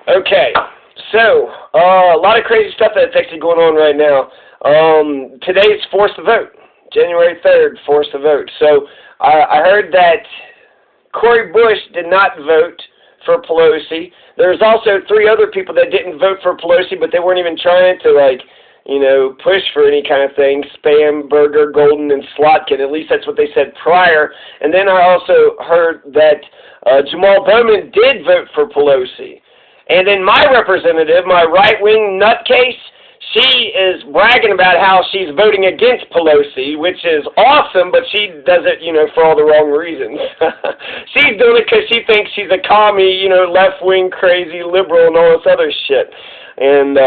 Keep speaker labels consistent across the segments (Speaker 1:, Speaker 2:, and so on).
Speaker 1: Okay, so a lot of crazy stuff that's actually going on right now. Today's Force the Vote, January 3rd, Force the Vote. So I heard that Cori Bush did not vote for Pelosi. There's also 3 other people that didn't vote for Pelosi, but they weren't even trying to, like, you know, push for any kind of thing. Spam, Burger, Golden, and Slotkin. At least that's what they said prior. And then I also heard that Jamal Bowman did vote for Pelosi. And then my representative, my right-wing nutcase, she is bragging about how she's voting against Pelosi, which is awesome, but she does it, you know, for all the wrong reasons. She's doing it because she thinks she's a commie, you know, left-wing, crazy, liberal, and all this other shit. And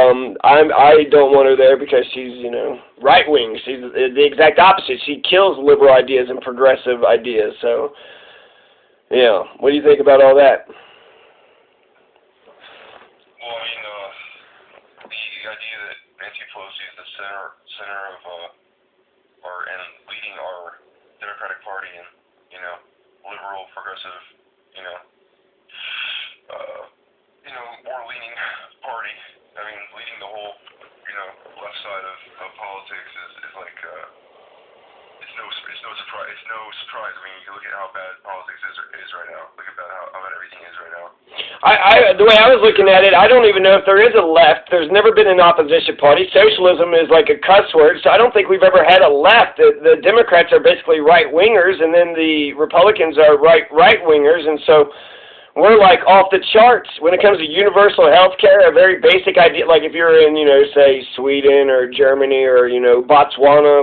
Speaker 1: I don't want her there because she's, you know, right-wing. She's the exact opposite. She kills liberal ideas and progressive ideas. So, yeah, what do you think about all that?
Speaker 2: Well, I mean, the idea that Nancy Pelosi is the center of and leading our Democratic Party and, you know, liberal, progressive, more leaning party. I mean, leading the whole, left side of politics is like, it's no surprise. It's no surprise. I mean, you look at how bad politics is right now. Look at how bad everything is right now.
Speaker 1: The way I was looking at it, I don't even know if there is a left. There's never been an opposition party. Socialism is like a cuss word, so I don't think we've ever had a left. The Democrats are basically right-wingers, and then the Republicans are right-wingers, and so we're like off the charts when it comes to universal health care, a very basic idea. Like if you're in, say, Sweden or Germany or, Botswana,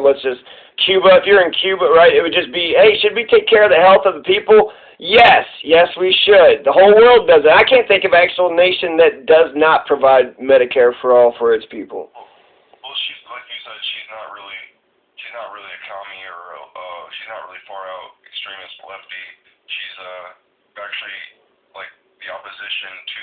Speaker 1: Cuba. If you're in Cuba, right, it would just be, hey, should we take care of the health of the people? Yes, we should. The whole world does it. I can't think of an actual nation that does not provide Medicare for all for its people.
Speaker 2: Well, she's like you said, she's not really a commie or she's not really far out extremist lefty. She's actually like the opposition to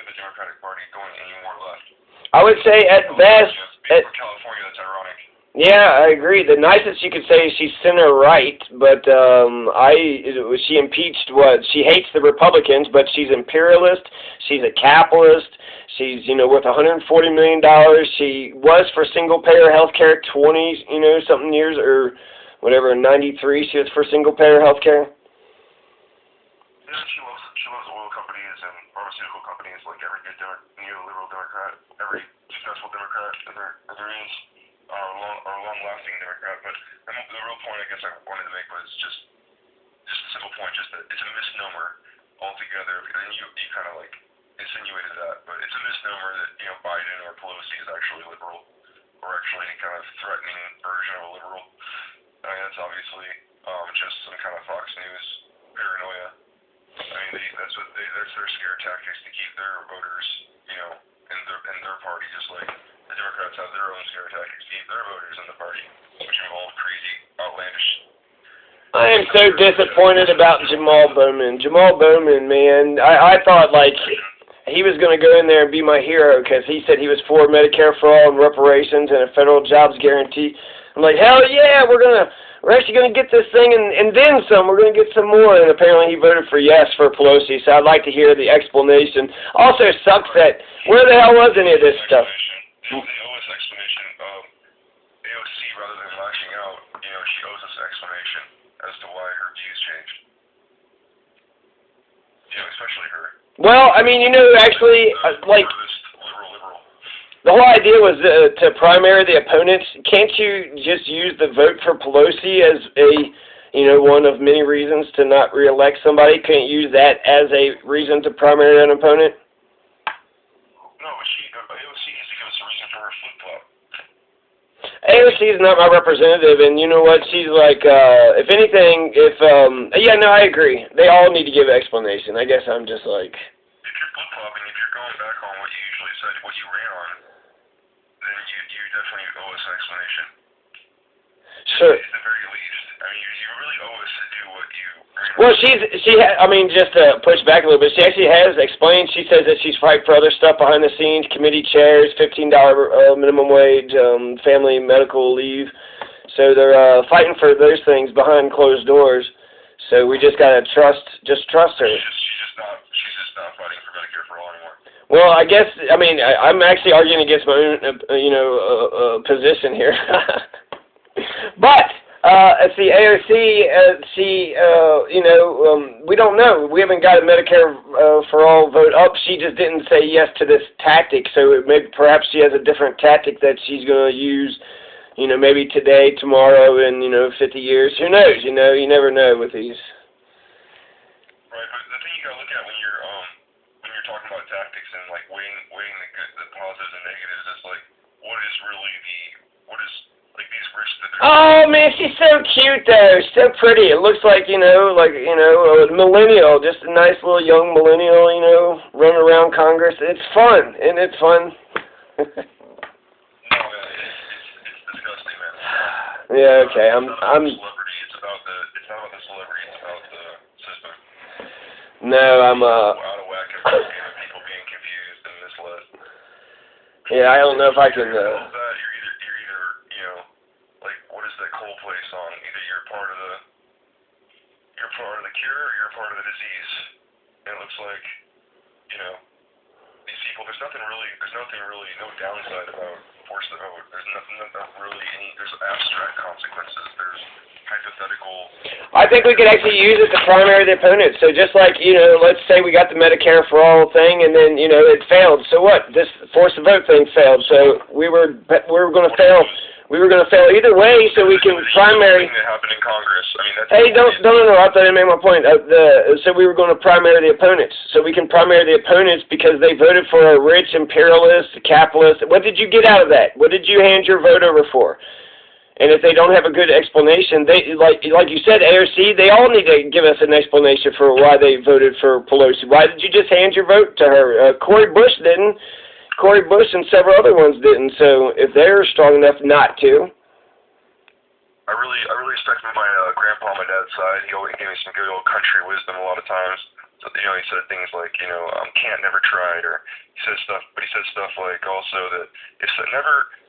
Speaker 2: the Democratic Party going any more left.
Speaker 1: I would say at best,
Speaker 2: being from California, that's ironic.
Speaker 1: Yeah, I agree. The nicest you could say is she's center right, but she impeached what? She hates the Republicans, but she's imperialist. She's a capitalist. She's worth $140 million. She was for single payer health care 20 something years or whatever. In '93, she was for single payer health care.
Speaker 2: Yeah, she loves oil companies and pharmaceutical companies, like every good neoliberal Democrat, every successful Democrat that there is. Or long-lasting Democrat, but the real point I guess I wanted to make was just a simple point, just that it's a misnomer altogether. And you kind of like insinuated that, but it's a misnomer that Biden or Pelosi is actually liberal, or actually any kind of threatening version of a liberal. I mean, that's obviously just some kind of Fox News paranoia. I mean, that's their scare tactics to keep their voters, in their party, just like the Democrats have their own scare tactics to keep their voters in the party, which involve crazy, outlandish.
Speaker 1: I am so disappointed about Jamal Bowman. Jamal Bowman, man, I thought like he was going to go in there and be my hero because he said he was for Medicare for all and reparations and a federal jobs guarantee. I'm like, hell yeah, we're actually going to get this thing and then some. We're going to get some more. And apparently he voted for yes for Pelosi, so I'd like to hear the explanation. Also sucks that where the hell was any of this stuff?
Speaker 2: They owe us explanation. AOC, rather than lashing out, she owes us an explanation as to why her views changed. Especially her.
Speaker 1: Well, I mean, actually, like,
Speaker 2: liberal.
Speaker 1: The whole idea was to primary the opponents. Can't you just use the vote for Pelosi as one of many reasons to not reelect somebody? Can't you use that as a reason to primary an opponent?
Speaker 2: No, but AOC needs to give us a reason for her flip-flop.
Speaker 1: AOC is not my representative, and you know what? She's like, if anything, I agree. They all need to give an explanation. I guess I'm just like...
Speaker 2: If you're flip-flopping, if you're going back on what you usually said, what you ran on, then you definitely owe us an explanation.
Speaker 1: Sure.
Speaker 2: At the very least. I mean, you really owe us to do what you...
Speaker 1: Well, just to push back a little bit, she actually has explained. She says that she's fighting for other stuff behind the scenes, committee chairs, $15 minimum wage, family medical leave. So they're fighting for those things behind closed doors. So we just gotta trust her.
Speaker 2: She's just not fighting for Medicare for all anymore.
Speaker 1: Well, I guess, I mean, I'm actually arguing against my own, position here. But, see, AOC, we don't know. We haven't got a Medicare for all vote up. She just didn't say yes to this tactic, so perhaps she has a different tactic that she's going to use, maybe today, tomorrow, and, 50 years. Who knows, you never know with these.
Speaker 2: Right, but the thing you gotta look at when you're talking about tactics and like weighing the positives and negatives is like what is these risks that they're
Speaker 1: Oh man, she's so cute though. She's so pretty. It looks like a millennial, just a nice little young millennial, running around Congress. It's fun, and it's fun.
Speaker 2: No, man, it's disgusting, man.
Speaker 1: Yeah, okay. I'm.
Speaker 2: Celebrity. It's not about the celebrity. It's about the system.
Speaker 1: No, I'm.
Speaker 2: Out of whack and people being confused and misled.
Speaker 1: Yeah, I don't know if I can.
Speaker 2: You're either like what is that Coldplay song? Either you're part of the cure or you're part of the disease. And it looks like these people. There's nothing really, no downside about force the vote. There's nothing really. There's abstract consequences. There's hypothetical.
Speaker 1: I think we could actually use it to primary the opponent. So just like, let's say we got the Medicare for all thing and then, it failed. So what? This force the vote thing failed. So we were going to fail. We were going to fail either way so we can primary.
Speaker 2: That happened in Congress. I mean, that's
Speaker 1: hey, don't interrupt. I didn't make my point. So we were going to primary the opponents. So we can primary the opponents because they voted for a rich imperialist, capitalist. What did you get out of that? What did you hand your vote over for? And if they don't have a good explanation, they like you said, AOC, they all need to give us an explanation for why they voted for Pelosi. Why did you just hand your vote to her? Cory Bush didn't. Cory Bush and several other ones didn't. So if they're strong enough not to.
Speaker 2: I really respect my grandpa on my dad's side. He always gave me some good old country wisdom a lot of times. So, he said things like, can't, never tried, or he said stuff like also that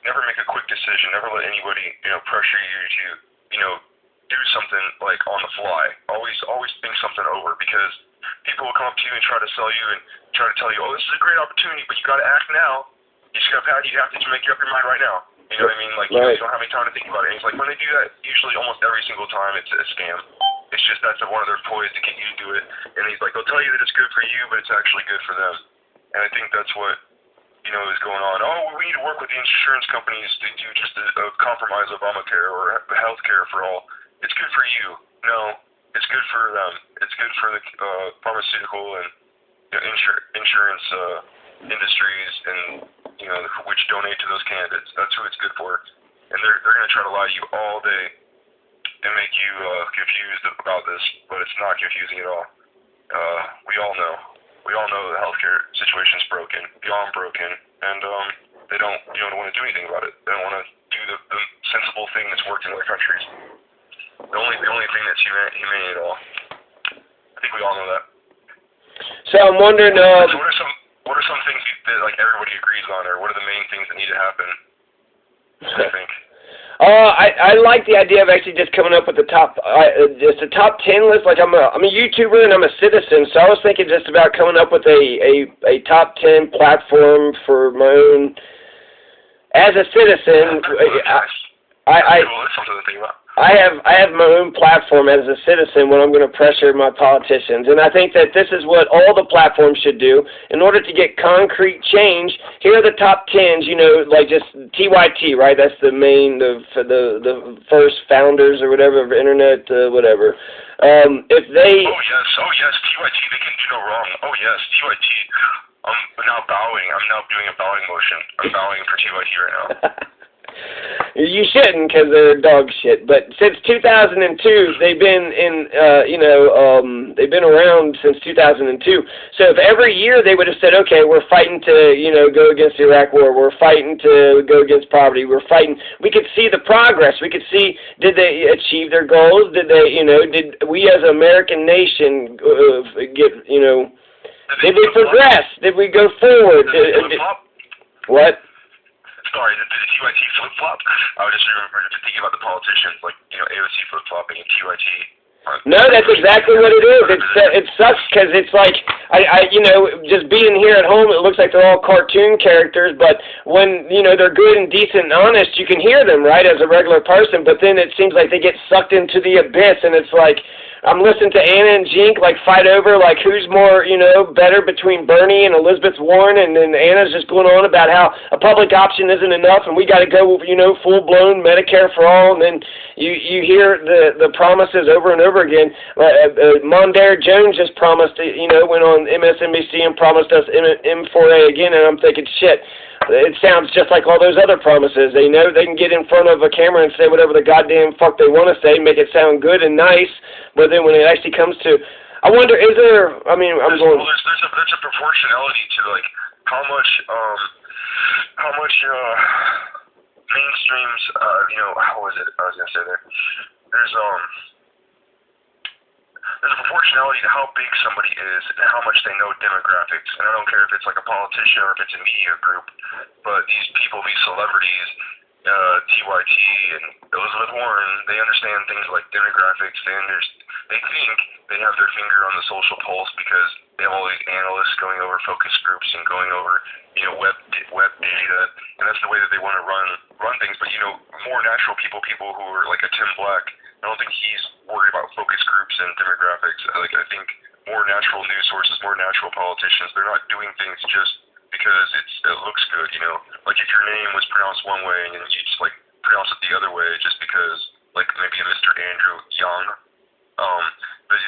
Speaker 2: never make a quick decision, never let anybody, pressure you to, do something like on the fly. Always think something over because people will come up to you and try to sell you and try to tell you, oh, this is a great opportunity, but you got to act now. You have to make up your mind right now. You know what I mean? Like,
Speaker 1: right.
Speaker 2: You don't have any time to think about it. And it's like when they do that, usually almost every single time it's a scam. It's just that's one of their ploys to get you to do it. And he's like, they'll tell you that it's good for you, but it's actually good for them. And I think that's what, is going on. Oh, we need to work with the insurance companies to do just a compromise Obamacare or health care for all. It's good for you. No, it's good for them. It's good for the pharmaceutical and insurance industries and which donate to those candidates. That's who it's good for. And they're going to try to lie to you all day and make you confused about this, but it's not confusing at all. We all know the healthcare situation's broken, beyond broken, and they don't want to do anything about it. They don't want to do the sensible thing that's worked in other countries. The only thing that's humane at all. I think we all know that.
Speaker 1: So I'm wondering.
Speaker 2: So what are some things that like everybody agrees on, or what are the main things that need to happen? I think.
Speaker 1: I like the idea of actually just coming up with the just a top 10 list. Like I'm a YouTuber and I'm a citizen, so I was thinking just about coming up with a top 10 platform for my own. As a citizen,
Speaker 2: That's something to think about.
Speaker 1: I have my own platform as a citizen when I'm going to pressure my politicians, and I think that this is what all the platforms should do in order to get concrete change. Here are the top 10s, like just TYT, right? That's the main, the first founders or whatever of internet, whatever. If they
Speaker 2: oh yes, TYT, they can do no wrong. Oh yes, TYT. I'm now bowing. I'm now doing a bowing motion. I'm bowing for TYT right now.
Speaker 1: You shouldn't, because they're dog shit. But since 2002, they've been they've been around since 2002. So if every year they would have said, okay, we're fighting to, go against the Iraq War, we're fighting to go against poverty, we could see the progress. We could see, did they achieve their goals? Did they, did we as an American nation did we progress? Did we go forward? What?
Speaker 2: Sorry, did the TYT flip-flop? I was just thinking about the politicians, like, AOC flip-flopping and TYT.
Speaker 1: No, that's exactly what it is. It sucks because it's like just being here at home, it looks like they're all cartoon characters. But when they're good and decent and honest, you can hear them right as a regular person. But then it seems like they get sucked into the abyss, and it's like I'm listening to Anna and Jink fight over who's more better between Bernie and Elizabeth Warren, and then Anna's just going on about how a public option isn't enough, and we got to go full blown Medicare for all, and then you hear the promises over and over again. Mondaire Jones just promised went on MSNBC and promised us M4A again, and I'm thinking shit. It sounds just like all those other promises. They know they can get in front of a camera and say whatever the goddamn fuck they want to say, make it sound good and nice, but then when it actually comes to, I wonder, is there? I mean,
Speaker 2: there's a proportionality to how much mainstreams. What was it? I was gonna say there's a proportionality to how big somebody is and how much they know demographics. And I don't care if it's a politician or if it's a media group, but these people, these celebrities, TYT and Elizabeth Warren, they understand things like demographics. They think they have their finger on the social pulse because they have all these analysts going over focus groups and going over web data, and that's the way that they want to run things. But more natural people who are like a Tim Black, I don't think he's worried about focus groups and demographics. I think more natural news sources, more natural politicians, they're not doing things just because it looks good, Like if your name was pronounced one way and you just pronounce it the other way just because maybe a Mr. Andrew Young. But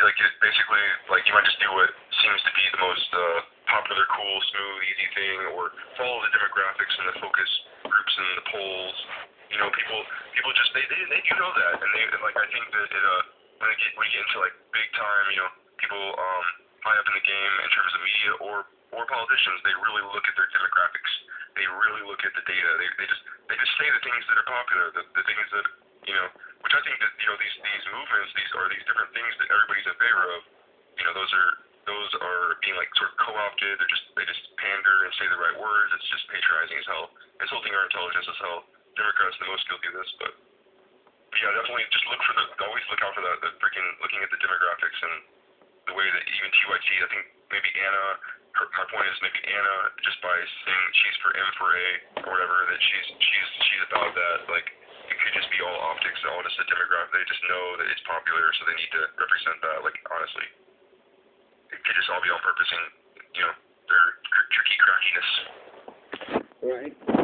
Speaker 2: basically you might just do what seems to be the most popular, cool, smooth, easy thing, or follow the demographics and the focus groups and the polls. People just they do know that, and I think that when you get into big time, people high up in the game in terms of media or politicians, they really look at their demographics. They really look at the data. They just say the things that are popular, the things that which I think that these movements, these different things that everybody's in favor of. Those are being sort of co-opted. They just pander and say the right words. It's just patronizing as hell, insulting our intelligence as hell. Democrats are the most guilty of this, but yeah, definitely just always look out for the freaking looking at the demographics and the way that even TYT, I think maybe Anna, my point is maybe Anna, just by saying she's for M4A or whatever, that she's about that, it could just be all optics, all just a demographic. They just know that it's popular, so they need to represent that. Honestly, it could just all be on purpose and their tricky crackiness.
Speaker 1: Right.